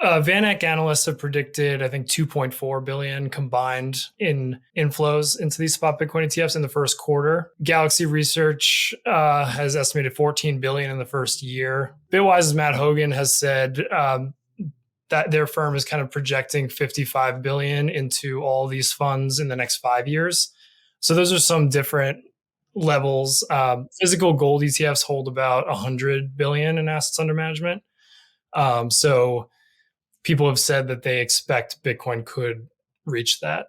VanEck analysts have predicted, I think, 2.4 billion combined in inflows into these spot Bitcoin ETFs in the first quarter. Galaxy Research has estimated 14 billion in the first year. Bitwise's Matt Hogan has said that their firm is kind of projecting 55 billion into all these funds in the next 5 years. So those are some different levels. Physical gold ETFs hold about 100 billion in assets under management. So people have said that they expect Bitcoin could reach that.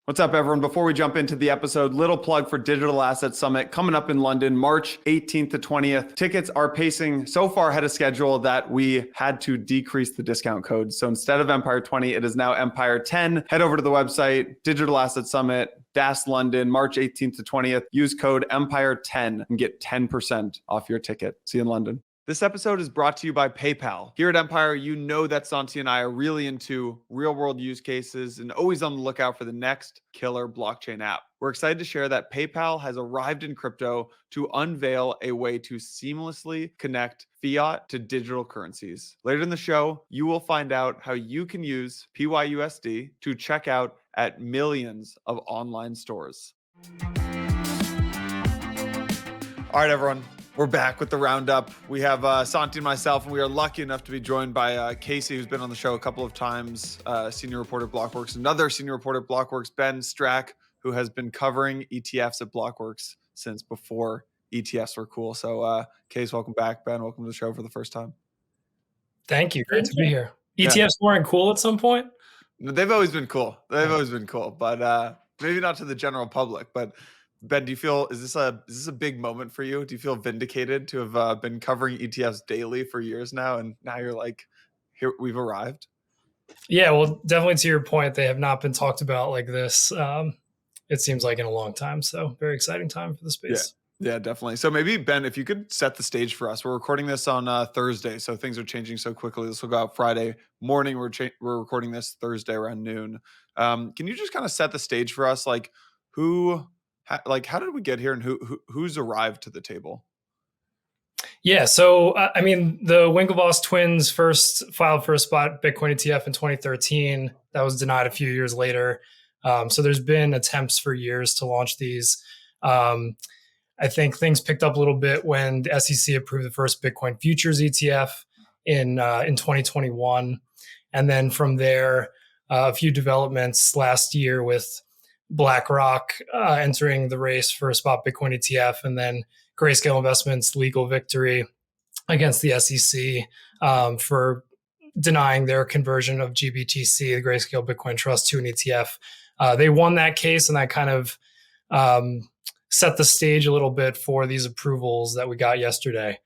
What's up, everyone? Before we jump into the episode, little plug for Digital Asset Summit coming up in London, March 18th to 20th. Tickets are pacing so far ahead of schedule that we had to decrease the discount code. So instead of Empire 20, it is now Empire 10. Head over to the website, Digital Asset Summit, London, March 18th to 20th. Use code Empire 10 and get 10% off your ticket. See you in London. This episode is brought to you by PayPal. Here at Empire, you know that Santi and I are really into real-world use cases and always on the lookout for the next killer blockchain app. We're excited to share that PayPal has arrived in crypto to unveil a way to seamlessly connect fiat to digital currencies. Later in the show, you will find out how you can use PYUSD to check out at millions of online stores. All right, everyone. We're back with the Roundup. We have Santi and myself, and we are lucky enough to be joined by Casey, who's been on the show a couple of times, senior reporter at Blockworks, another senior reporter at Blockworks, Ben Strack, who has been covering ETFs at Blockworks since before ETFs were cool. So, Casey, welcome back. Ben, welcome to the show for the first time. Thank you. Great to be here. ETFs weren't cool at some point? They've always been cool. Always been cool, but maybe not to the general public. But Ben, do you feel, is this a big moment for you? Do you feel vindicated to have been covering ETFs daily for years now, and now you're like, here, we've arrived? Yeah, well, definitely to your point, they have not been talked about like this. It seems like in a long time. So very exciting time for the space. Yeah, definitely. So maybe, Ben, if you could set the stage for us. We're recording this on Thursday, so things are changing so quickly. This will go out Friday morning. We're recording this Thursday around noon. Can you just kind of set the stage for us? Like, how did we get here, and who's arrived to the table? Yeah, so I mean, the Winklevoss twins first filed for a spot Bitcoin ETF in 2013. That was denied a few years later. So there's been attempts for years to launch these. I think things picked up a little bit when the SEC approved the first Bitcoin futures ETF in 2021, and then from there, a few developments last year with BlackRock entering the race for a spot Bitcoin ETF, and then Grayscale Investments' legal victory against the SEC for denying their conversion of GBTC, the Grayscale Bitcoin Trust, to an ETF. They won that case, and that kind of set the stage a little bit for these approvals that we got yesterday.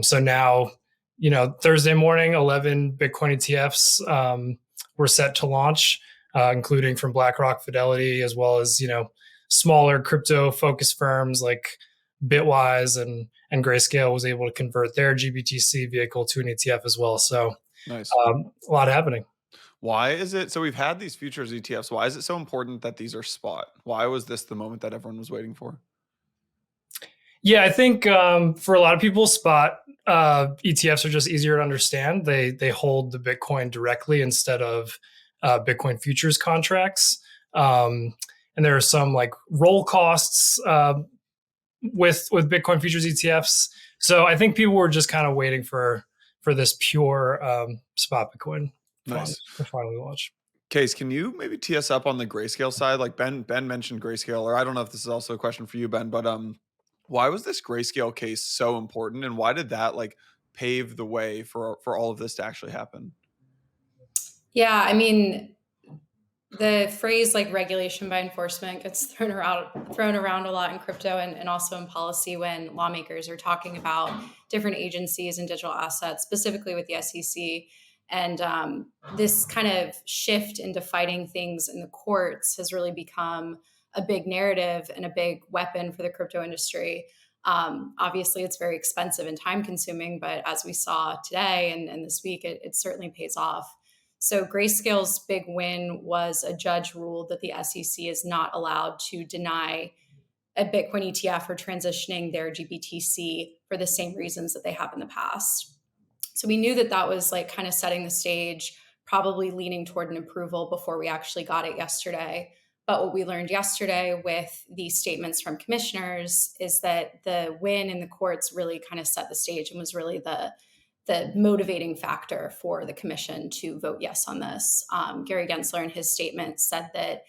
So now, Thursday morning, 11 Bitcoin ETFs were set to launch, including from BlackRock, Fidelity, as well as, smaller crypto-focused firms like Bitwise and Grayscale was able to convert their GBTC vehicle to an ETF as well. So nice. A lot happening. Why is it, so we've had these futures ETFs. Why is it so important that these are spot? Why was this the moment that everyone was waiting for? Yeah, I think for a lot of people, spot ETFs are just easier to understand. They hold the Bitcoin directly instead of Bitcoin futures contracts. And there are some like roll costs with Bitcoin futures ETFs. So I think people were just kind of waiting for this pure spot Bitcoin to finally launch. Case, can you maybe tee us up on the Grayscale side? Like Ben mentioned Grayscale, or I don't know if this is also a question for you, Ben, but why was this Grayscale case so important, and why did that like pave the way for all of this to actually happen? Yeah, I mean, the phrase like regulation by enforcement gets thrown around a lot in crypto and also in policy when lawmakers are talking about different agencies and digital assets, specifically with the SEC. And this kind of shift into fighting things in the courts has really become a big narrative and a big weapon for the crypto industry. Obviously, it's very expensive and time consuming, but as we saw today and this week, it certainly pays off. So Grayscale's big win was a judge ruled that the SEC is not allowed to deny a Bitcoin ETF for transitioning their GBTC for the same reasons that they have in the past. So we knew that that was like kind of setting the stage, probably leaning toward an approval before we actually got it yesterday. But what we learned yesterday with the statements from commissioners is that the win in the courts really kind of set the stage and was really the motivating factor for the commission to vote yes on this. Gary Gensler in his statement said that,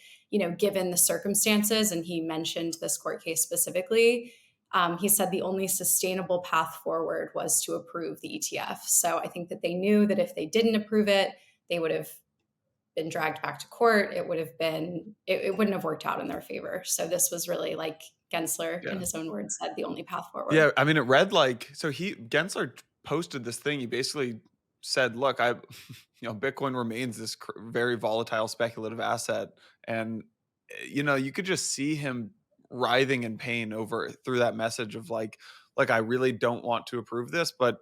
given the circumstances, and he mentioned this court case specifically, he said the only sustainable path forward was to approve the ETF. So I think that they knew that if they didn't approve it, they would have been dragged back to court. It wouldn't have worked out in their favor. So this was really, like Gensler, in his own words, said the only path forward. Yeah, I mean, it read like, so Gensler posted this thing. He basically said, look, Bitcoin remains this very volatile speculative asset. And, you could just see him writhing in pain through that message of like, I really don't want to approve this, but,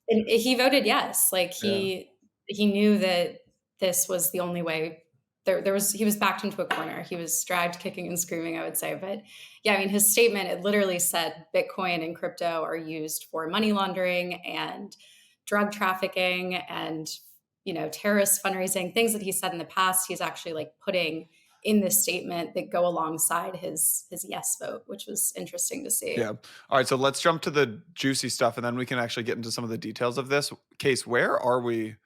And he voted yes. Like he knew that this was the only way. He was backed into a corner. He was dragged kicking and screaming, I would say. But yeah, I mean, his statement, it literally said Bitcoin and crypto are used for money laundering and drug trafficking and, terrorist fundraising, things that he said in the past. He's actually like putting in this statement that go alongside his yes vote, which was interesting to see. Yeah. All right. So let's jump to the juicy stuff, and then we can actually get into some of the details of this case. Where are we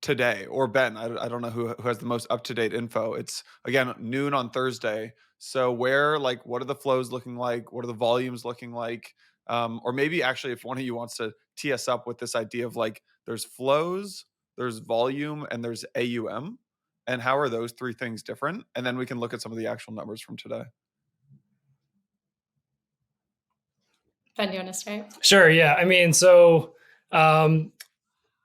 today? Or Ben, I don't know who has the most up-to-date info. It's, again, noon on Thursday. So what are the flows looking like? What are the volumes looking like? Or maybe actually if one of you wants to tee us up with this idea of like, there's flows, there's volume, and there's AUM. And how are those three things different? And then we can look at some of the actual numbers from today. Ben, do you want to start? Sure. Yeah. I mean, so AUM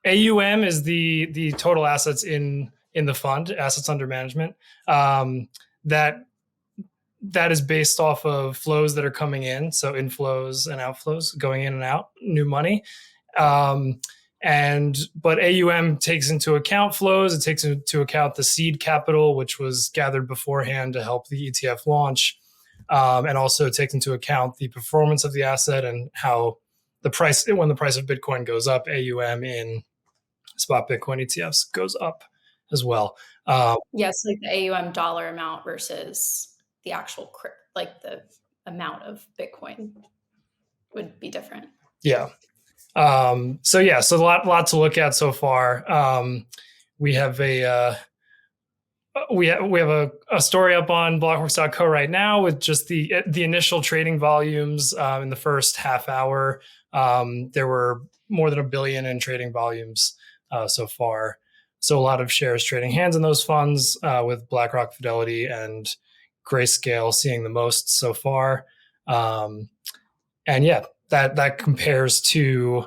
is the total assets in the fund, assets under management. That is based off of flows that are coming in, so inflows and outflows, going in and out, new money. But AUM takes into account flows. It takes into account the seed capital, which was gathered beforehand to help the ETF launch, and also takes into account the performance of the asset and how when the price of Bitcoin goes up, AUM in spot Bitcoin ETFs goes up as well. Yes, like the AUM dollar amount versus the actual the amount of Bitcoin would be different. Yeah. So a lot to look at so far. We have a story up on blockworks.co right now with just the initial trading volumes in the first half hour. There were more than 1 billion in trading volumes so far. So a lot of shares trading hands in those funds, with BlackRock, Fidelity, and Grayscale seeing the most so far. That compares to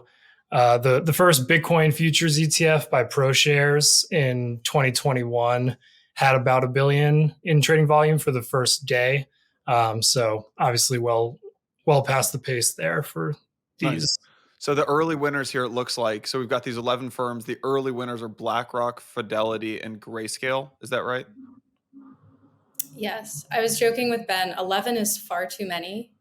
the first Bitcoin futures ETF by ProShares in 2021 had about 1 billion in trading volume for the first day. So obviously well past the pace there for these. Nice. So the early winners here, it looks like, so we've got these 11 firms. The early winners are BlackRock, Fidelity, and Grayscale. Is that right? Yes. I was joking with Ben. 11 is far too many.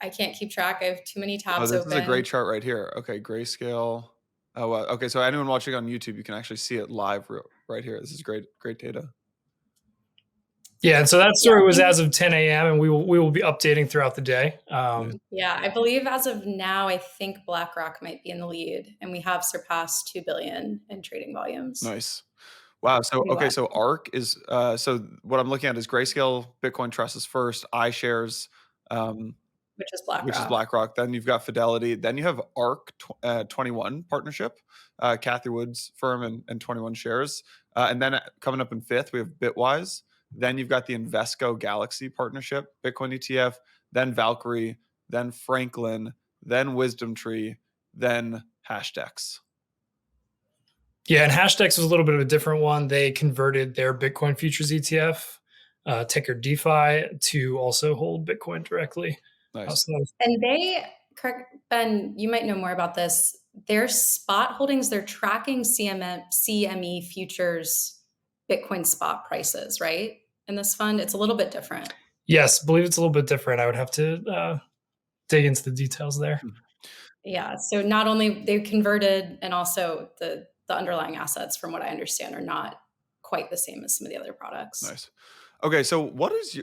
I can't keep track. I have too many tabs open. This is a great chart right here. Okay, Grayscale. Oh, okay. So anyone watching on YouTube, you can actually see it live right here. This is great data. Yeah, and so that story was as of 10 a.m. and we will be updating throughout the day. I believe as of now, I think BlackRock might be in the lead, and we have surpassed 2 billion in trading volumes. Nice. Wow. So so ARK is so what I'm looking at is Grayscale Bitcoin Trust is first, iShares, which is BlackRock. Then you've got Fidelity. Then you have ARK 21 partnership, Kathy Wood's firm and 21 shares. And then coming up in fifth, we have Bitwise. Then you've got the Invesco Galaxy partnership, Bitcoin ETF, then Valkyrie, then Franklin, then Wisdom Tree, then Hashdex. Yeah, and Hashdex was a little bit of a different one. They converted their Bitcoin futures ETF, ticker DeFi, to also hold Bitcoin directly. Nice. And correct, Ben, you might know more about this. Their spot holdings, they're tracking CME futures Bitcoin spot prices, right? In this fund, it's a little bit different. Yes, I believe it's a little bit different. I would have to dig into the details there. Yeah. So not only they converted, and also the underlying assets, from what I understand, are not quite the same as some of the other products. Nice. Okay, so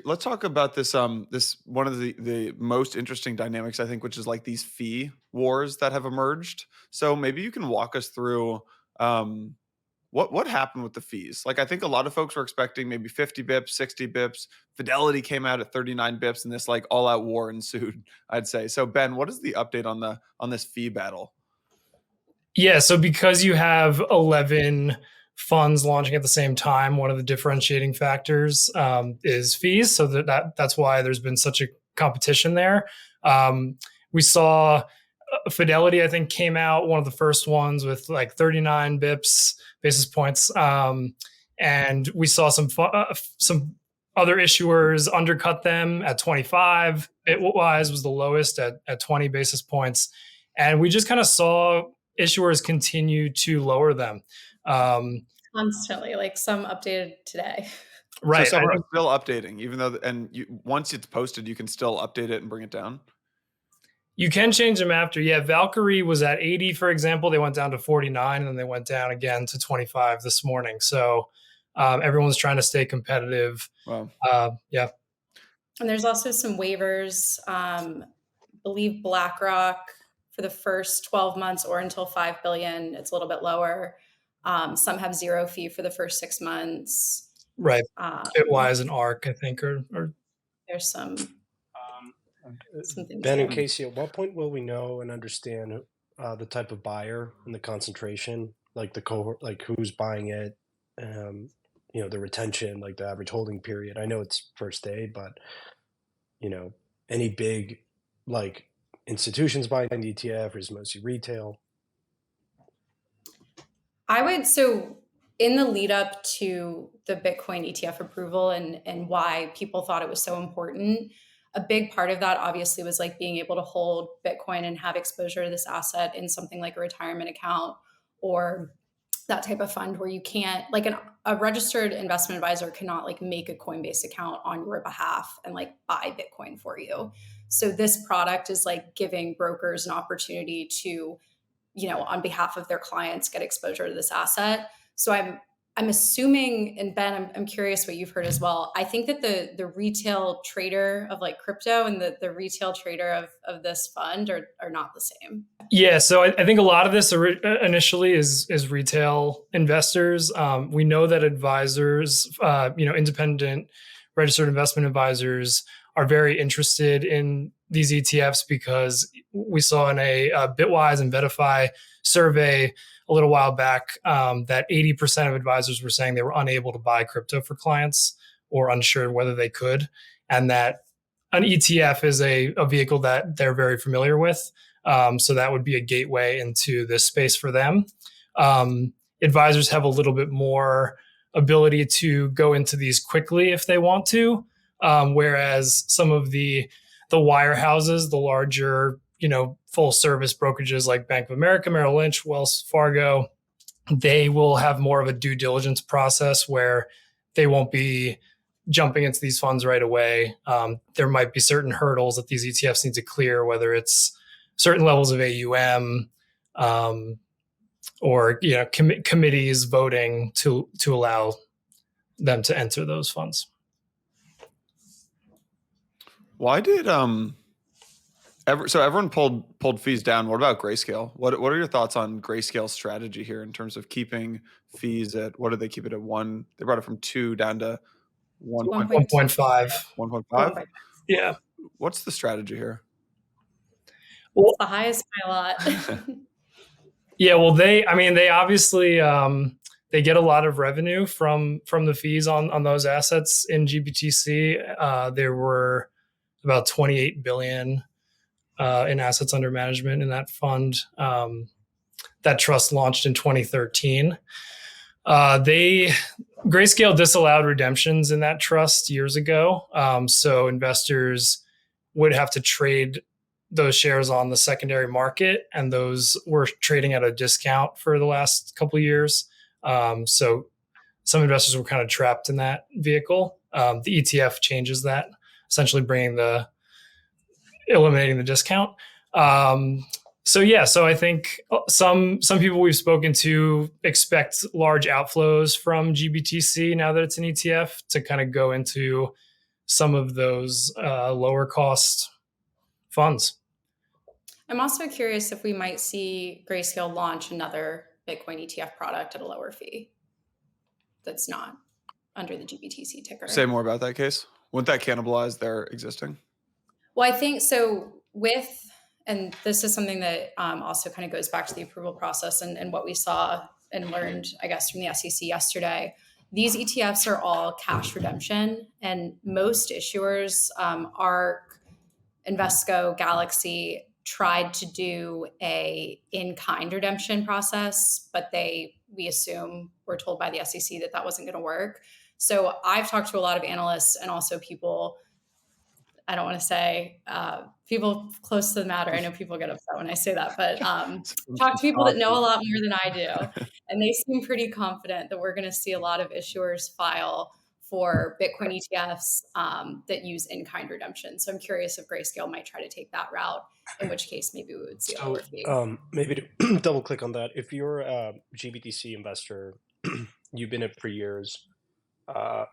let's talk about this this one of the most interesting dynamics, I think, which is like these fee wars that have emerged. So maybe you can walk us through what happened with the fees. Like, I think a lot of folks were expecting maybe 50 bips, 60 bips. Fidelity came out at 39 bips, and this like all out war ensued, I'd say. So Ben, what is the update on this fee battle? Yeah, so because you have 11 funds launching at the same time, one of the differentiating factors is fees. So that's why there's been such a competition there. We saw Fidelity, I think, came out one of the first ones with like 39 basis points, and we saw some other issuers undercut them at 25. Bitwise was the lowest at 20 basis points, and we just kind of saw issuers continue to lower them constantly. Like some updated today. Right. So some are still updating, even though, once it's posted, you can still update it and bring it down. You can change them after. Yeah, Valkyrie was at 80, for example. They went down to 49, and then they went down again to 25 this morning. So everyone's trying to stay competitive. Wow. Yeah. And there's also some waivers. I believe BlackRock for the first 12 months or until 5 billion, it's a little bit lower. Some have zero fee for the first 6 months. Right. Bitwise and ARC, I think, or there's some. Ben and Casey, at what point will we know and understand the type of buyer and the concentration, like the cohort, like who's buying it, the retention, like the average holding period? I know it's first day, but any big like institutions buying the ETF, or is it mostly retail? So in the lead up to the Bitcoin ETF approval and why people thought it was so important, a big part of that obviously was like being able to hold Bitcoin and have exposure to this asset in something like a retirement account or that type of fund where you can't, like a registered investment advisor cannot like make a Coinbase account on your behalf and like buy Bitcoin for you. So this product is like giving brokers an opportunity to, on behalf of their clients, get exposure to this asset. So I'm assuming, and Ben, I'm curious what you've heard as well. I think that the retail trader of like crypto and the retail trader of this fund are not the same. Yeah, so I think a lot of this initially is retail investors. We know that advisors, independent registered investment advisors, are very interested in these ETFs because we saw in a Bitwise and Verify survey a little while back that 80% of advisors were saying they were unable to buy crypto for clients or unsure whether they could, and that an ETF is a vehicle that they're very familiar with. So that would be a gateway into this space for them. Advisors have a little bit more ability to go into these quickly if they want to, whereas some of the wirehouses, the larger, full service brokerages like Bank of America, Merrill Lynch, Wells Fargo, they will have more of a due diligence process where they won't be jumping into these funds right away. There might be certain hurdles that these ETFs need to clear, whether it's certain levels of AUM or committees voting to allow them to enter those funds. Why did so everyone pulled fees down? What about Grayscale? What are your thoughts on Grayscale's strategy here in terms of keeping fees at, what did they keep it at? 1? They brought it from 2 down to 1.5. 1.5. Yeah. What's the strategy here? Well, it's the highest by a lot. Yeah. Well, they obviously they get a lot of revenue from the fees on those assets in GBTC. There were about 28 billion in assets under management in that fund. That trust launched in 2013. Grayscale disallowed redemptions in that trust years ago. So investors would have to trade those shares on the secondary market, and those were trading at a discount for the last couple of years. So some investors were kind of trapped in that vehicle. The ETF changes that, essentially eliminating the discount. So yeah, so I think some people we've spoken to expect large outflows from GBTC now that it's an ETF to kind of go into some of those lower cost funds. I'm also curious if we might see Grayscale launch another Bitcoin ETF product at a lower fee that's not under the GBTC ticker. Say more about that case. Wouldn't that cannibalize their existing? Well, I think so and this is something that also kind of goes back to the approval process and what we saw and learned, I guess, from the SEC yesterday. These ETFs are all cash redemption, and most issuers, ARK, Invesco, Galaxy, tried to do a in-kind redemption process, but we assume, we're told by the SEC that wasn't going to work. So I've talked to a lot of analysts and also people, I don't want to say people close to the matter. I know people get upset when I say that, but talk to people that know a lot more than I do. And they seem pretty confident that we're going to see a lot of issuers file for Bitcoin ETFs that use in-kind redemption. So I'm curious if Grayscale might try to take that route, in which case maybe we would see a lower fee. Maybe to double click on that, if you're a GBTC investor, you've been in it for years,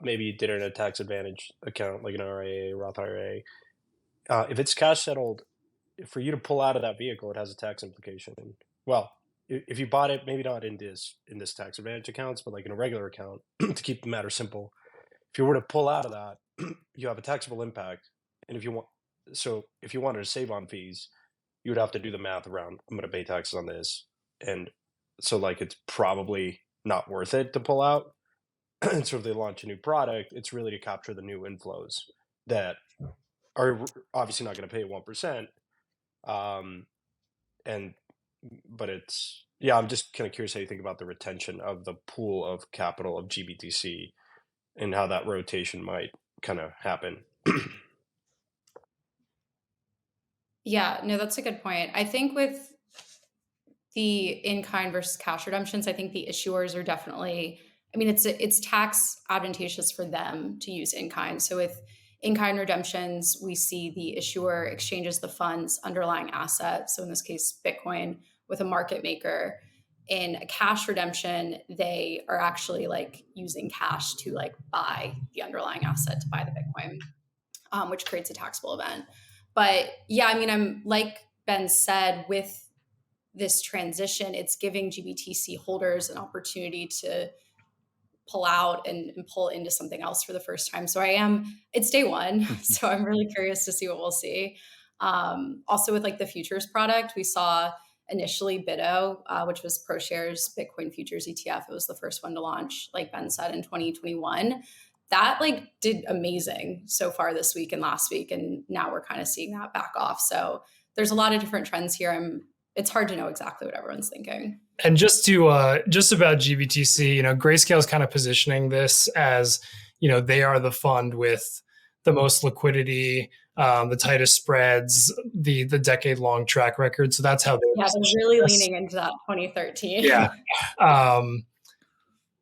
maybe you did it in a tax advantage account like an RIA, Roth IRA. If it's cash settled, for you to pull out of that vehicle, it has a tax implication. Well, if you bought it, maybe not in this tax advantage accounts, but like in a regular account, to keep the matter simple, if you were to pull out of that, you have a taxable impact. And if you wanted to save on fees, you would have to do the math around, I'm going to pay taxes on this. And so like, it's probably not worth it to pull out. And so if they launch a new product, it's really to capture the new inflows that are obviously not going to pay 1%. But I'm just kind of curious how you think about the retention of the pool of capital of GBTC and how that rotation might kind of happen. Yeah, no, that's a good point. I think with the in-kind versus cash redemptions, I think the issuers are definitely, it's tax advantageous for them to use in-kind. So with in-kind redemptions, we see the issuer exchanges the fund's underlying asset. So in this case, Bitcoin, with a market maker. In a cash redemption, they are actually like using cash to like buy the underlying asset, to buy the Bitcoin, which creates a taxable event. But yeah, I'm like Ben said, with this transition, it's giving GBTC holders an opportunity to pull out and pull into something else for the first time. So it's day one. So I'm really curious to see what we'll see. Also with like the futures product, we saw initially BITO, which was ProShares Bitcoin Futures ETF. It was the first one to launch, like Ben said, in 2021. That like did amazing so far this week and last week. And now we're kind of seeing that back off. So there's a lot of different trends here. It's hard to know exactly what everyone's thinking. And just about GBTC, Grayscale is kind of positioning this as, they are the fund with the most liquidity, the tightest spreads, the decade-long track record. So that's how they're really leaning into that 2013. Yeah.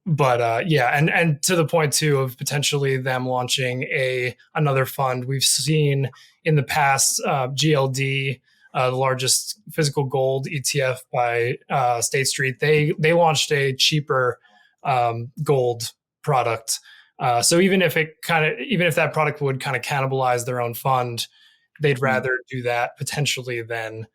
And to the point too of potentially them launching another fund. We've seen in the past GLD, the largest physical gold ETF by State Street. They launched a cheaper gold product. So even if that product would kind of cannibalize their own fund, they'd rather do that potentially than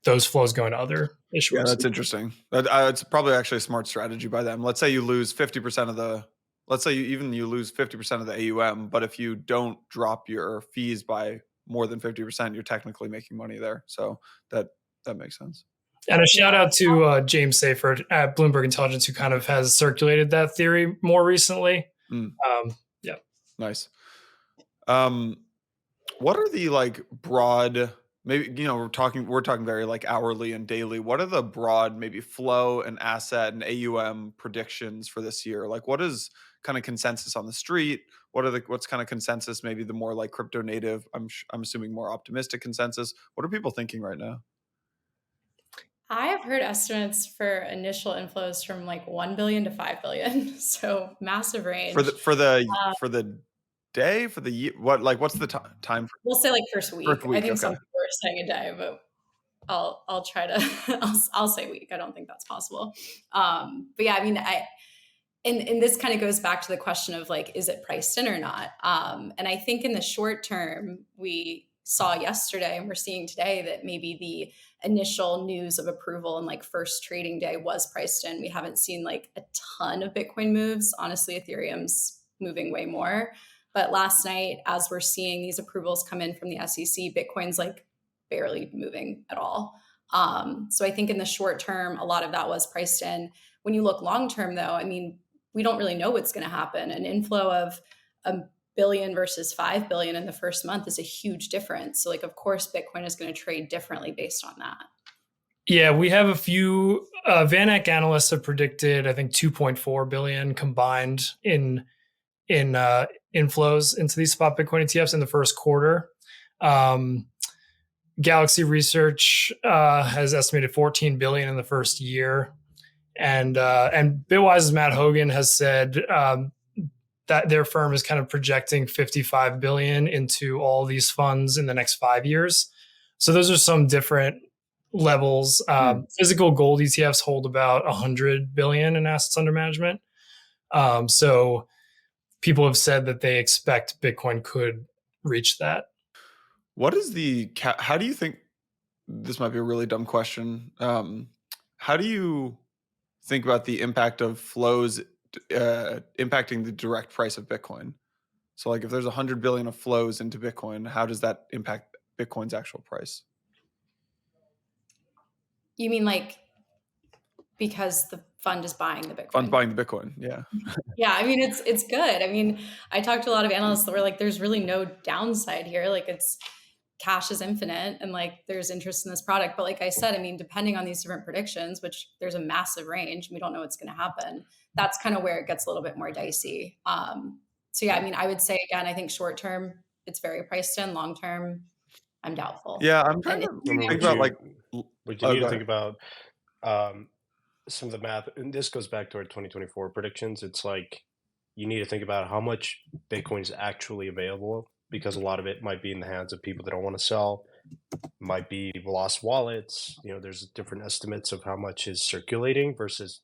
those flows going to other issuers. Yeah, that's interesting. It's probably actually a smart strategy by them. Let's say you lose 50% of the. Let's say you lose 50% of the AUM, but if you don't drop your fees by more than 50%, you're technically making money there. So that makes sense. And a shout out to James Seyfert at Bloomberg Intelligence, who kind of has circulated that theory more recently. Yeah. Nice. What are the like broad, maybe, we're talking very like hourly and daily. What are the broad maybe flow and asset and AUM predictions for this year? Like what is kind of consensus on the street? What's kind of consensus, maybe the more like crypto native, I'm assuming more optimistic consensus. What are people thinking right now? I have heard estimates for initial inflows from like 1 billion to 5 billion. So massive range. For the day, for the year, what's the time? We'll say like first week. I think some people are saying a day, but I'll try to, I'll say week. I don't think that's possible. But yeah, I mean, and this kind of goes back to the question of like, is it priced in or not? And I think in the short term, we saw yesterday and we're seeing today that maybe the initial news of approval and like first trading day was priced in. We haven't seen like a ton of Bitcoin moves. Honestly, Ethereum's moving way more. But last night, as we're seeing these approvals come in from the SEC, Bitcoin's like barely moving at all. So I think in the short term, a lot of that was priced in. When you look long term, though, I mean, we don't really know what's going to happen. An inflow of $1 billion versus 5 billion in the first month is a huge difference. So like, of course, Bitcoin is going to trade differently based on that. Yeah, we have a few Van Eck analysts have predicted, I think 2.4 billion combined in inflows into these spot Bitcoin ETFs in the first quarter. Galaxy Research has estimated 14 billion in the first year. And Bitwise's Matt Hogan has said that their firm is kind of projecting 55 billion into all these funds in the next 5 years. So those are some different levels. Physical gold ETFs hold about 100 billion in assets under management. So people have said that they expect Bitcoin could reach that. What is how do you think, this might be a really dumb question. How do you think about the impact of flows impacting the direct price of Bitcoin? So like if there's 100 billion of flows into Bitcoin, how does that impact Bitcoin's actual price? You mean like because the fund is buying the Bitcoin? Fund buying the Bitcoin, yeah. Yeah, I mean, it's good. I mean, I talked to a lot of analysts that were like, there's really no downside here. Like cash is infinite and like there's interest in this product. But like I said, I mean, depending on these different predictions, which there's a massive range, we don't know what's going to happen. That's kind of where it gets a little bit more dicey. So yeah, I mean, I would say again, I think short term, it's very priced in. Long term, I'm doubtful. Yeah, I'm trying to think about like... What you need to think about some of the math, and this goes back to our 2024 predictions. It's like you need to think about how much Bitcoin is actually available, because a lot of it might be in the hands of people that don't want to sell, might be lost wallets. You know, there's different estimates of how much is circulating versus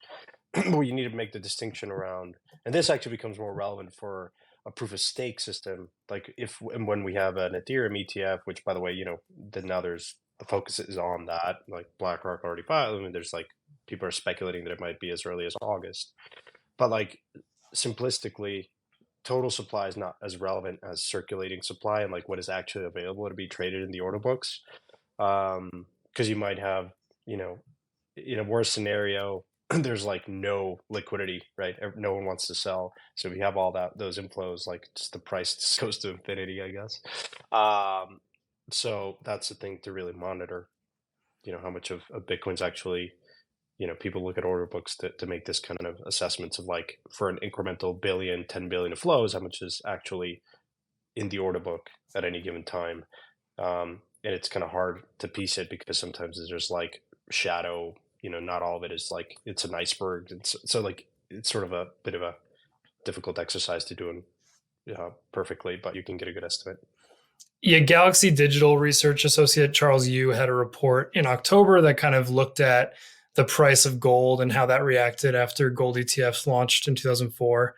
well, you need to make the distinction around, and this actually becomes more relevant for a proof of stake system. Like if and when we have an Ethereum ETF, which by the way, you know, then now there's the focus is on that. Like BlackRock already filed. I mean, there's like people are speculating that it might be as early as August, but like simplistically, total supply is not as relevant as circulating supply and like what is actually available to be traded in the order books. Because you might have, you know, in a worse scenario, there's like no liquidity, right? No one wants to sell. So if you have all those inflows, like just the price just goes to infinity, I guess. So that's the thing to really monitor, you know, how much of Bitcoin's actually, you know, people look at order books to make this kind of assessments of like for an incremental billion, 10 billion of flows, how much is actually in the order book at any given time. And it's kind of hard to piece it because sometimes there's like shadow, you know, not all of it is like, it's an iceberg. So like, it's sort of a bit of a difficult exercise to do perfectly, but you can get a good estimate. Yeah, Galaxy Digital Research Associate Charles Yu had a report in October that kind of looked at the price of gold and how that reacted after gold ETFs launched in 2004.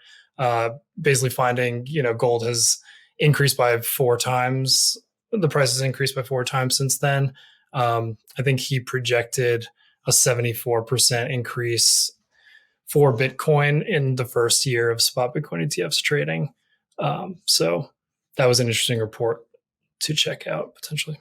Basically finding, you know, gold has increased by 4 times. The price has increased by 4 times since then. I think he projected a 74% increase for Bitcoin in the first year of spot Bitcoin ETFs trading. So that was an interesting report to check out potentially.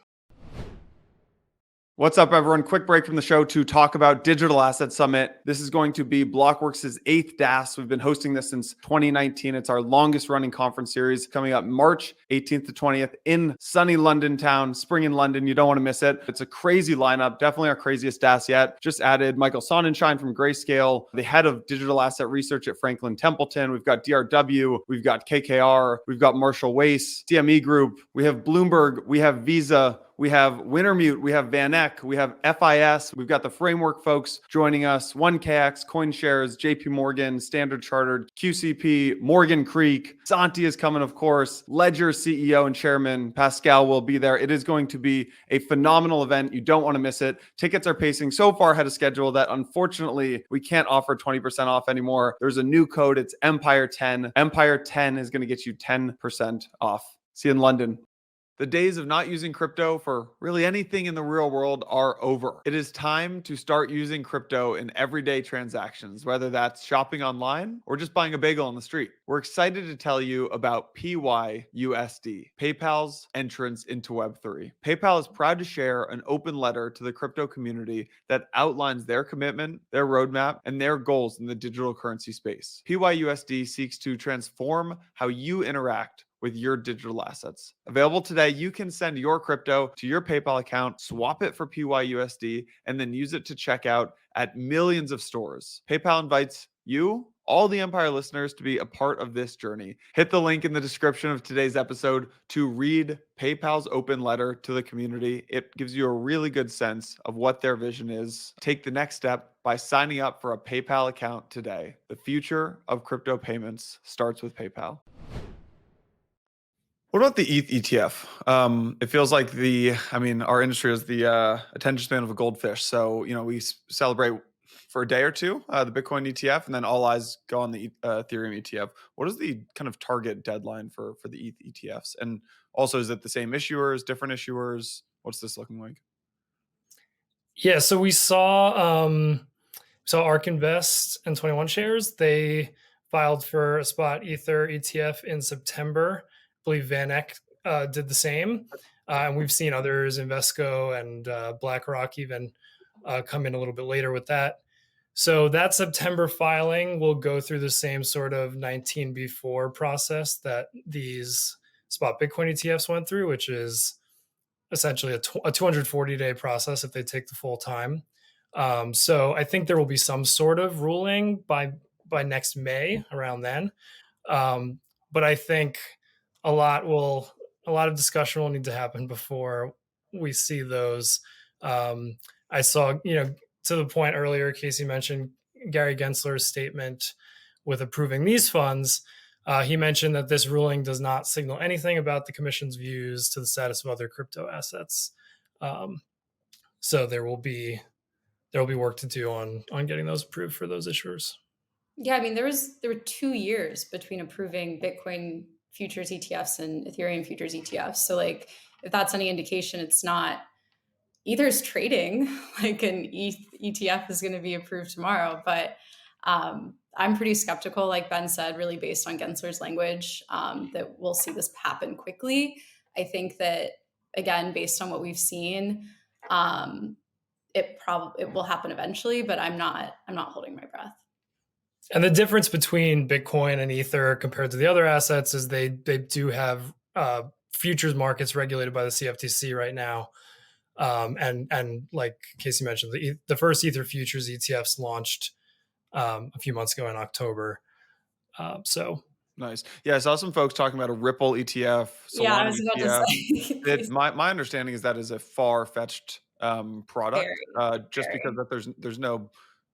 What's up, everyone? Quick break from the show to talk about Digital Asset Summit. This is going to be Blockworks' 8th DAS. We've been hosting this since 2019. It's our longest running conference series coming up March 18th to 20th in sunny London town, spring in London. You don't want to miss it. It's a crazy lineup, definitely our craziest DAS yet. Just added Michael Sonnenschein from Grayscale, the head of digital asset research at Franklin Templeton. We've got DRW, we've got KKR, we've got Marshall Wace, CME Group, we have Bloomberg, we have Visa, We have Wintermute, we have Van Eck, we have FIS, we've got the framework folks joining us, 1KX, CoinShares, JP Morgan, Standard Chartered, QCP, Morgan Creek, Santi is coming, of course, Ledger CEO and chairman Pascal will be there. It is going to be a phenomenal event. You don't want to miss it. Tickets are pacing so far ahead of schedule that unfortunately we can't offer 20% off anymore. There's a new code. It's Empire 10. Empire 10 is going to get you 10% off. See you in London. The days of not using crypto for really anything in the real world are over. It is time to start using crypto in everyday transactions, whether that's shopping online or just buying a bagel on the street. We're excited to tell you about PYUSD, PayPal's entrance into Web3. PayPal is proud to share an open letter to the crypto community that outlines their commitment, their roadmap, and their goals in the digital currency space. PYUSD seeks to transform how you interact with your digital assets. Available today, you can send your crypto to your PayPal account, swap it for PYUSD, and then use it to check out at millions of stores. PayPal invites you, all the Empire listeners, to be a part of this journey. Hit the link in the description of today's episode to read PayPal's open letter to the community. It gives you a really good sense of what their vision is. Take the next step by signing up for a PayPal account today. The future of crypto payments starts with PayPal. What about the ETH ETF? It feels like our industry is the attention span of a goldfish. So, we celebrate for a day or two, the Bitcoin ETF, and then all eyes go on the Ethereum ETF. What is the kind of target deadline for the ETH ETFs? And also, is it the same issuers, different issuers? What's this looking like? Yeah, so we saw ARK Invest and 21 Shares. They filed for a spot Ether ETF in September. I believe Van Eck did the same. And we've seen others, Invesco and BlackRock even come in a little bit later with that. So that September filing will go through the same sort of 19B4 process that these spot Bitcoin ETFs went through, which is essentially a 240-day process if they take the full time. So I think there will be some sort of ruling by next May around then. But I think a lot of discussion will need to happen before we see those. I saw, to the point earlier, Casey mentioned Gary Gensler's statement with approving these funds. He mentioned that this ruling does not signal anything about the commission's views to the status of other crypto assets. So there will be work to do on getting those approved for those issuers. Yeah, I mean, there were 2 years between approving Bitcoin futures ETFs and Ethereum futures ETFs. So like, if that's any indication, it's not Ether's trading like an ETH ETF is going to be approved tomorrow. But I'm pretty skeptical, like Ben said, really based on Gensler's language, that we'll see this happen quickly. I think that, again, based on what we've seen, it will happen eventually, but I'm not holding my breath. And the difference between Bitcoin and Ether compared to the other assets is they do have futures markets regulated by the CFTC right now. And like Casey mentioned, the first Ether futures ETFs launched a few months ago in October. So nice. Yeah, I saw some folks talking about a Ripple ETF. Yeah, I was Solana about ETF. to say. My understanding is that is a far-fetched product, just very. because that there's no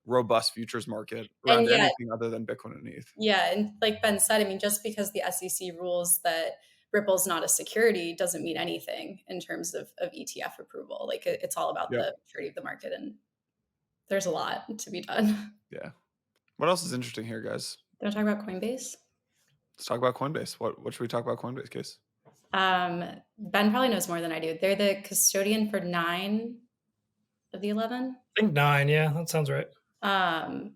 robust futures market And around yet- anything other than Bitcoin and ETH. Yeah, and like Ben said, I mean, just because the SEC rules that Ripple's not a security doesn't mean anything in terms of ETF approval. Like it's all about the maturity of the market, and there's a lot to be done. Yeah. What else is interesting here, guys? Do you want to talk about Coinbase? Let's talk about Coinbase. What should we talk about Coinbase, Case? Ben probably knows more than I do. They're the custodian for 9 of the 11. I think 9. Yeah, that sounds right.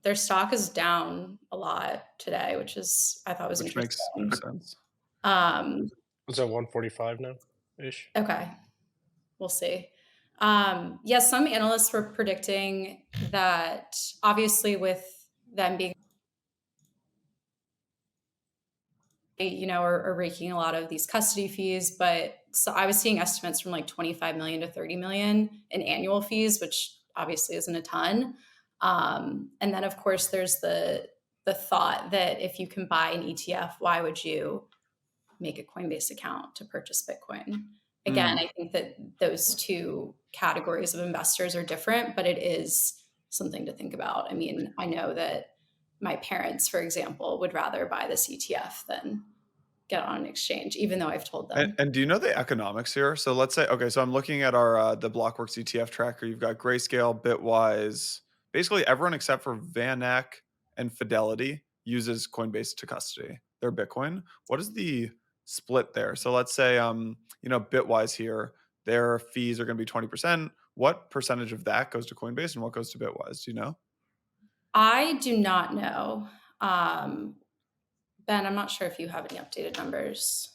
Their stock is down a lot today, which I thought was interesting. Makes sense. It's at 145 now ish. Okay, we'll see. Some analysts were predicting that obviously with them being, are raking a lot of these custody fees, but so I was seeing estimates from like 25 million to 30 million in annual fees, which obviously isn't a ton. And then of course there's the thought that if you can buy an ETF, why would you make a Coinbase account to purchase Bitcoin? again, I think that those two categories of investors are different, but it is something to think about. I mean, I know that my parents, for example, would rather buy this ETF than get on an exchange, even though I've told them. And do you know the economics here? So let's say, okay, so I'm looking at our the Blockworks ETF tracker. You've got Grayscale, Bitwise, basically everyone except for Van Eck and Fidelity uses Coinbase to custody their Bitcoin. What is the split there? So let's say, Bitwise here, their fees are going to be 20%. What percentage of that goes to Coinbase and what goes to Bitwise? Do you know? I do not know. Ben, I'm not sure if you have any updated numbers.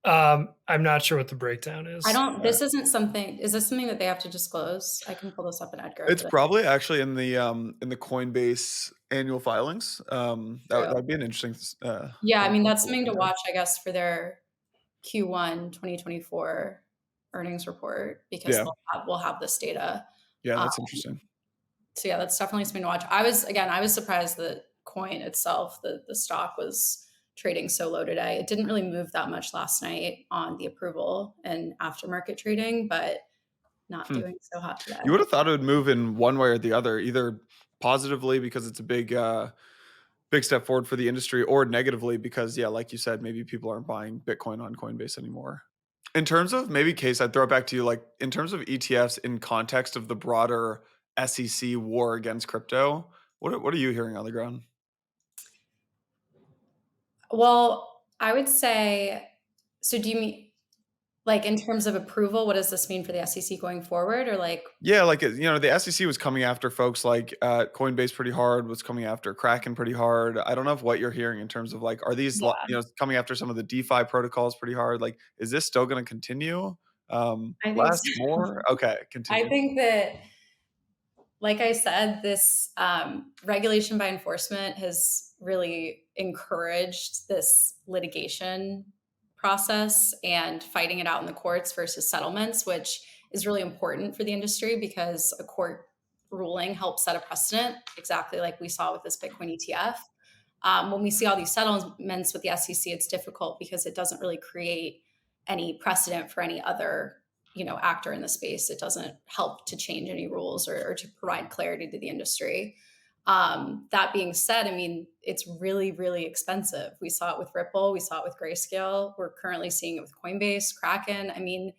I'm not sure what the breakdown is. This isn't something, is this something that they have to disclose? I can pull this up in Edgar. It's probably actually in the Coinbase annual filings. That'd be an interesting. Yeah, I mean, that's something to watch, I guess, for their Q1 2024 earnings report, because we'll have this data. Yeah, that's interesting. So yeah, that's definitely something to watch. I was surprised that Coin itself, the stock, was trading so low today. It didn't really move that much last night on the approval and aftermarket trading, but not doing so hot today. You would have thought it would move in one way or the other, either positively because it's a big step forward for the industry, or negatively because, like you said, maybe people aren't buying Bitcoin on Coinbase anymore. In terms of, maybe, Case, I'd throw it back to you, like in terms of ETFs in context of the broader SEC war against crypto, what are you hearing on the ground? Well, I would say, so do you mean like in terms of approval, what does this mean for the SEC going forward, or like? Yeah, like, the SEC was coming after folks like Coinbase pretty hard, was coming after Kraken pretty hard. I don't know what you're hearing in terms of like, are these, coming after some of the DeFi protocols pretty hard? Like, is this still going to continue? Last more? Okay, continue. I think that, like I said, this regulation by enforcement has really encouraged this litigation process and fighting it out in the courts versus settlements, which is really important for the industry because a court ruling helps set a precedent, exactly like we saw with this Bitcoin ETF. When we see all these settlements with the SEC, it's difficult because it doesn't really create any precedent for any other actor in the space. It doesn't help to change any rules or to provide clarity to the industry. That being said, I mean, it's really, really expensive. We saw it with Ripple. We saw it with Grayscale. We're currently seeing it with Coinbase, Kraken. I mean,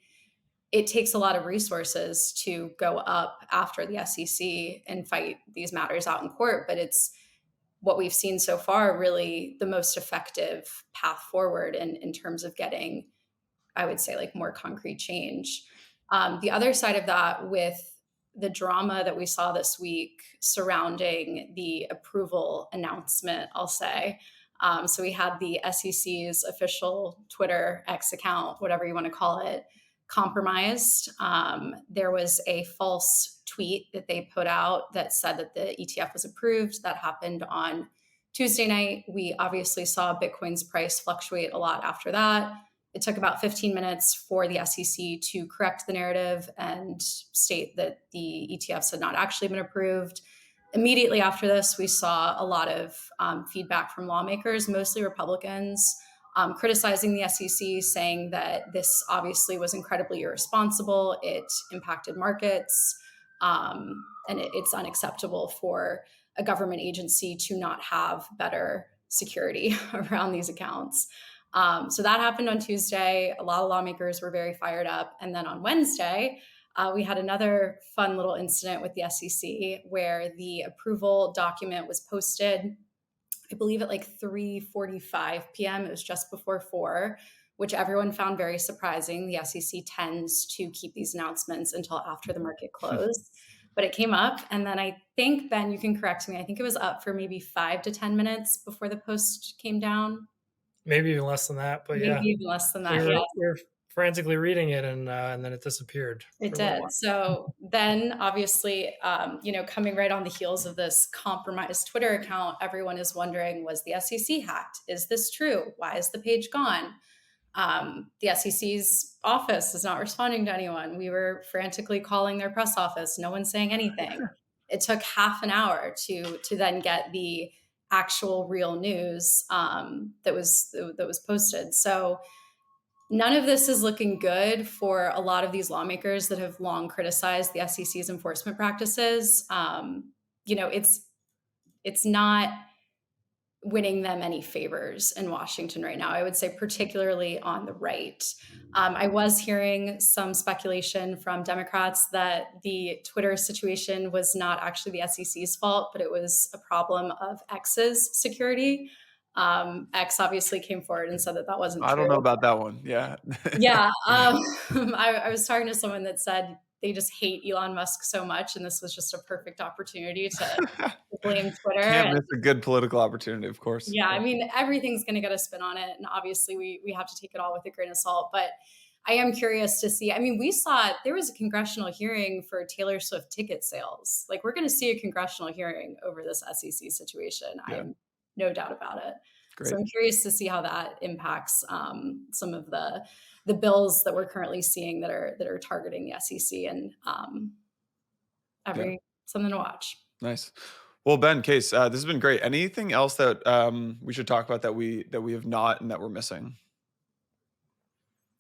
it takes a lot of resources to go up after the SEC and fight these matters out in court. But it's what we've seen so far, really the most effective path forward in terms of getting, I would say, like more concrete change. The other side of that, with the drama that we saw this week surrounding the approval announcement, I'll say. So we had the SEC's official Twitter X account, whatever you want to call it, compromised. There was a false tweet that they put out that said that the ETF was approved. That happened on Tuesday night. We obviously saw Bitcoin's price fluctuate a lot after that. It took about 15 minutes for the SEC to correct the narrative and state that the ETFs had not actually been approved. Immediately after this, we saw a lot of feedback from lawmakers, mostly Republicans, criticizing the SEC, saying that this obviously was incredibly irresponsible. It impacted markets, and it's unacceptable for a government agency to not have better security around these accounts. So that happened on Tuesday. A lot of lawmakers were very fired up. And then on Wednesday, we had another fun little incident with the SEC where the approval document was posted, I believe at like 3:45 p.m. It was just before 4, which everyone found very surprising. The SEC tends to keep these announcements until after the market closed. But it came up. And then I think, Ben, you can correct me, I think it was up for maybe 5 to 10 minutes before the post came down. Maybe even less than that, but maybe even less than that. We were frantically reading it, and then it disappeared. It did. So then, obviously, coming right on the heels of this compromised Twitter account, everyone is wondering: was the SEC hacked? Is this true? Why is the page gone? The SEC's office is not responding to anyone. We were frantically calling their press office. No one's saying anything. It took half an hour to then get the actual real news that was posted. So none of this is looking good for a lot of these lawmakers that have long criticized the SEC's enforcement practices. It's not winning them any favors in Washington right now. I would say particularly on the right. I was hearing some speculation from Democrats that the Twitter situation was not actually the SEC's fault, but it was a problem of X's security. X obviously came forward and said that wasn't true. I don't know about that one. Yeah. Yeah. I was talking to someone that said they just hate Elon Musk so much, and this was just a perfect opportunity to blame Twitter. Can't miss a good political opportunity, of course. Yeah, I mean, everything's going to get a spin on it, and obviously we have to take it all with a grain of salt. But I am curious to see. I mean, we saw there was a congressional hearing for Taylor Swift ticket sales. Like, we're going to see a congressional hearing over this SEC situation. Yeah. I'm no doubt about it. Great. So I'm curious to see how that impacts some of the bills that we're currently seeing that are targeting the SEC, and something to watch. Nice. Well, Ben, Case, this has been great. Anything else that we should talk about that we have not and that we're missing?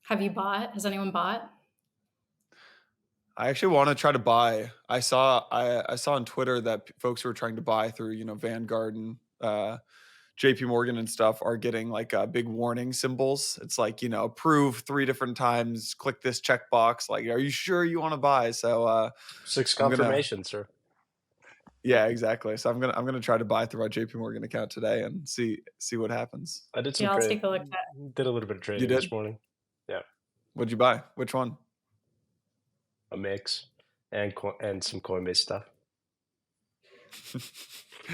Have you bought? Has anyone bought? I actually want to try to buy. I saw on Twitter that folks who are trying to buy through, Vanguard and JP Morgan and stuff are getting like big warning symbols. It's like, approve 3 different times, click this checkbox. Like, are you sure you want to buy? So 6 confirmations, sir. Yeah, exactly. So I'm gonna try to buy through our JP Morgan account today and see what happens. I did some I'll take a look at. Did a little bit of trading this morning. Yeah. What'd you buy? Which one? A mix and some Coinbase stuff.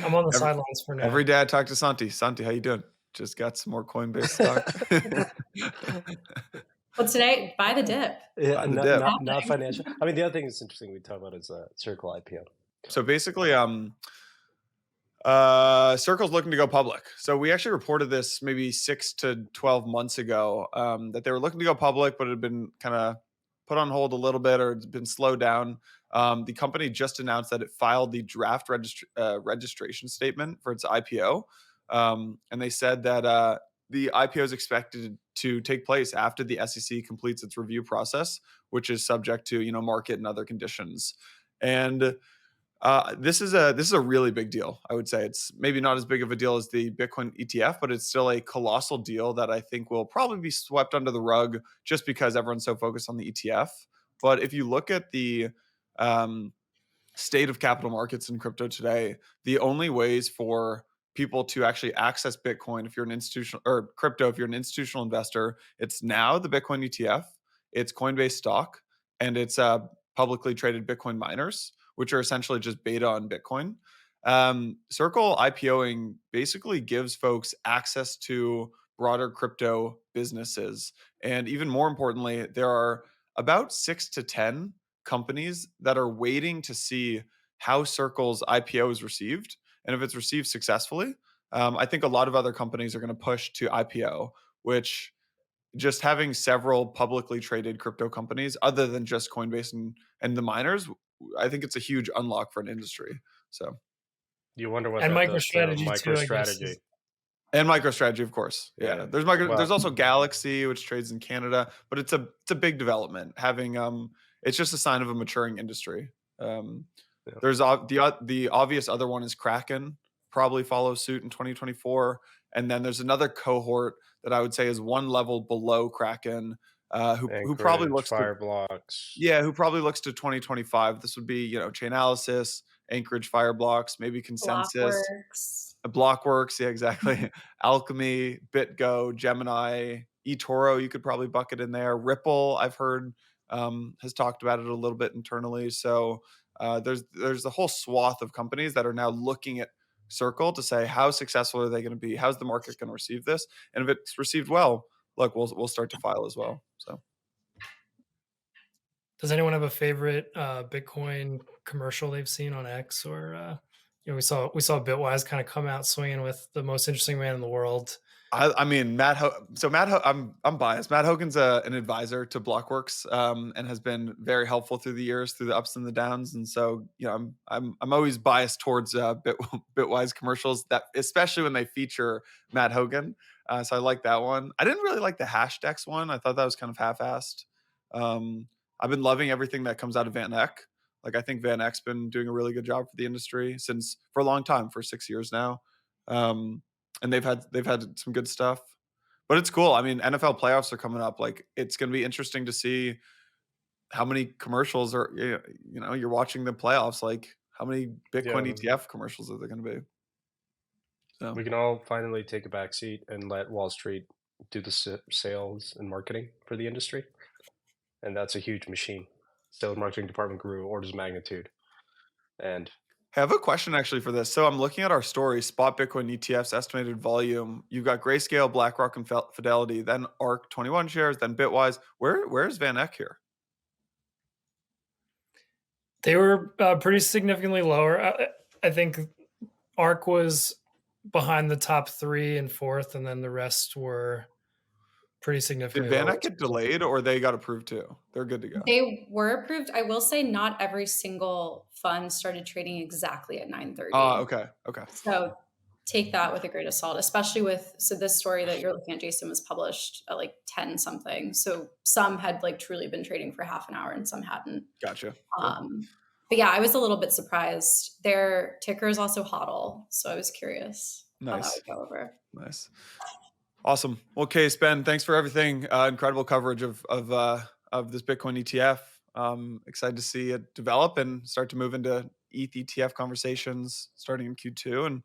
I'm on the sidelines for now. Every day I talk to Santi. Santi, how you doing? Just got some more Coinbase stock. Well, today, buy the dip. Yeah, not financial. I mean, the other thing that's interesting we talk about is Circle IPO. So basically, Circle's looking to go public. So we actually reported this maybe 6 to 12 months ago that they were looking to go public, but it had been kind of put on hold a little bit or it's been slowed down. The company just announced that it filed the draft registration statement for its IPO. And they said that the IPO is expected to take place after the SEC completes its review process, which is subject to, market and other conditions. And this is a really big deal. I would say it's maybe not as big of a deal as the Bitcoin ETF, but it's still a colossal deal that I think will probably be swept under the rug just because everyone's so focused on the ETF. But if you look at the state of capital markets in crypto today, the only ways for people to actually access Bitcoin, if you're an institutional or crypto, if you're an institutional investor, it's now the Bitcoin ETF, it's Coinbase stock, and it's publicly traded Bitcoin miners, which are essentially just beta on Bitcoin. Circle IPOing basically gives folks access to broader crypto businesses. And even more importantly, there are about 6 to 10 companies that are waiting to see how Circle's IPO is received. And if it's received successfully, I think a lot of other companies are going to push to IPO, which just having several publicly traded crypto companies other than just Coinbase and the miners, I think it's a huge unlock for an industry. So you wonder what and that MicroStrategy does to MicroStrategy. And MicroStrategy, of course. Yeah. There's also Galaxy, which trades in Canada, but it's a big development. Having it's just a sign of a maturing industry. There's the obvious other one is Kraken, probably follow suit in 2024. And then there's another cohort that I would say is one level below Kraken, who probably looks Fireblocks. Who probably looks to 2025. This would be, Chainalysis, Anchorage, Fireblocks, maybe Consensus. Blockworks, yeah, exactly. Alchemy, BitGo, Gemini, eToro, you could probably bucket in there. Ripple, I've heard, has talked about it a little bit internally. So there's a whole swath of companies that are now looking at Circle to say, how successful are they going to be? How's the market going to receive this? And if it's received well, look, we'll start to file as well. So, does anyone have a favorite Bitcoin commercial they've seen on X or? We saw Bitwise kind of come out swinging with the most interesting man in the world. I mean, I'm biased. Matt Hogan's an advisor to Blockworks, and has been very helpful through the years, through the ups and the downs. And so, I'm always biased towards Bitwise commercials, that especially when they feature Matt Hogan. So I like that one. I didn't really like the Hashdex one. I thought that was kind of half-assed. I've been loving everything that comes out of Van Eck. Like, I think Van Eck's been doing a really good job for the industry for a long time, for 6 years now. And they've had some good stuff, but it's cool. I mean, NFL playoffs are coming up. Like, it's going to be interesting to see how many commercials are, you're watching the playoffs. Like, how many Bitcoin ETF commercials are there going to be? So we can all finally take a back seat and let Wall Street do the sales and marketing for the industry. And that's a huge machine. Sales and marketing department grew orders of magnitude. And I have a question actually for this. So I'm looking at our story, spot Bitcoin ETFs, estimated volume. You've got Grayscale, BlackRock, and Fidelity, then ARK 21 shares, then Bitwise. Where's Van Eck here? They were pretty significantly lower. I think ARK was behind the top 3 and 4th, and then the rest were pretty significantly Did Van lower. Eck get delayed, or they got approved too? They're good to go. They were approved. I will say not every single fund started trading exactly at 9:30. Okay. So take that with a grain of salt, especially so this story that you're looking at, Jason, was published at like 10 something. So some had like truly been trading for half an hour and some hadn't. Gotcha. But yeah, I was a little bit surprised. Their ticker is also HODL, so I was curious how that would go over. Nice. Awesome. Well, Case, Ben, thanks for everything. Incredible coverage of this Bitcoin ETF. Excited to see it develop and start to move into ETH ETF conversations starting in Q2. And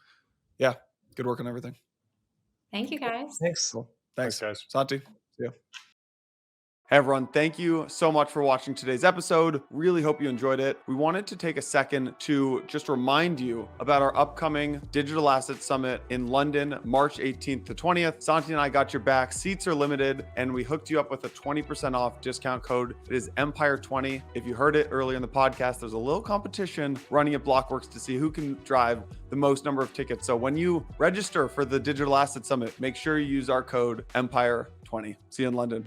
yeah, good work on everything. Thank you, guys. Thanks. Cool. Thanks, guys. Santi. See you. Hey everyone, thank you so much for watching today's episode. Really hope you enjoyed it. We wanted to take a second to just remind you about our upcoming Digital Asset Summit in London, March 18th to 20th. Santi and I got your back. Seats are limited, and we hooked you up with a 20% off discount code. It is Empire20. If you heard it earlier in the podcast, there's a little competition running at Blockworks to see who can drive the most number of tickets. So when you register for the Digital Asset Summit, make sure you use our code Empire20. See you in London.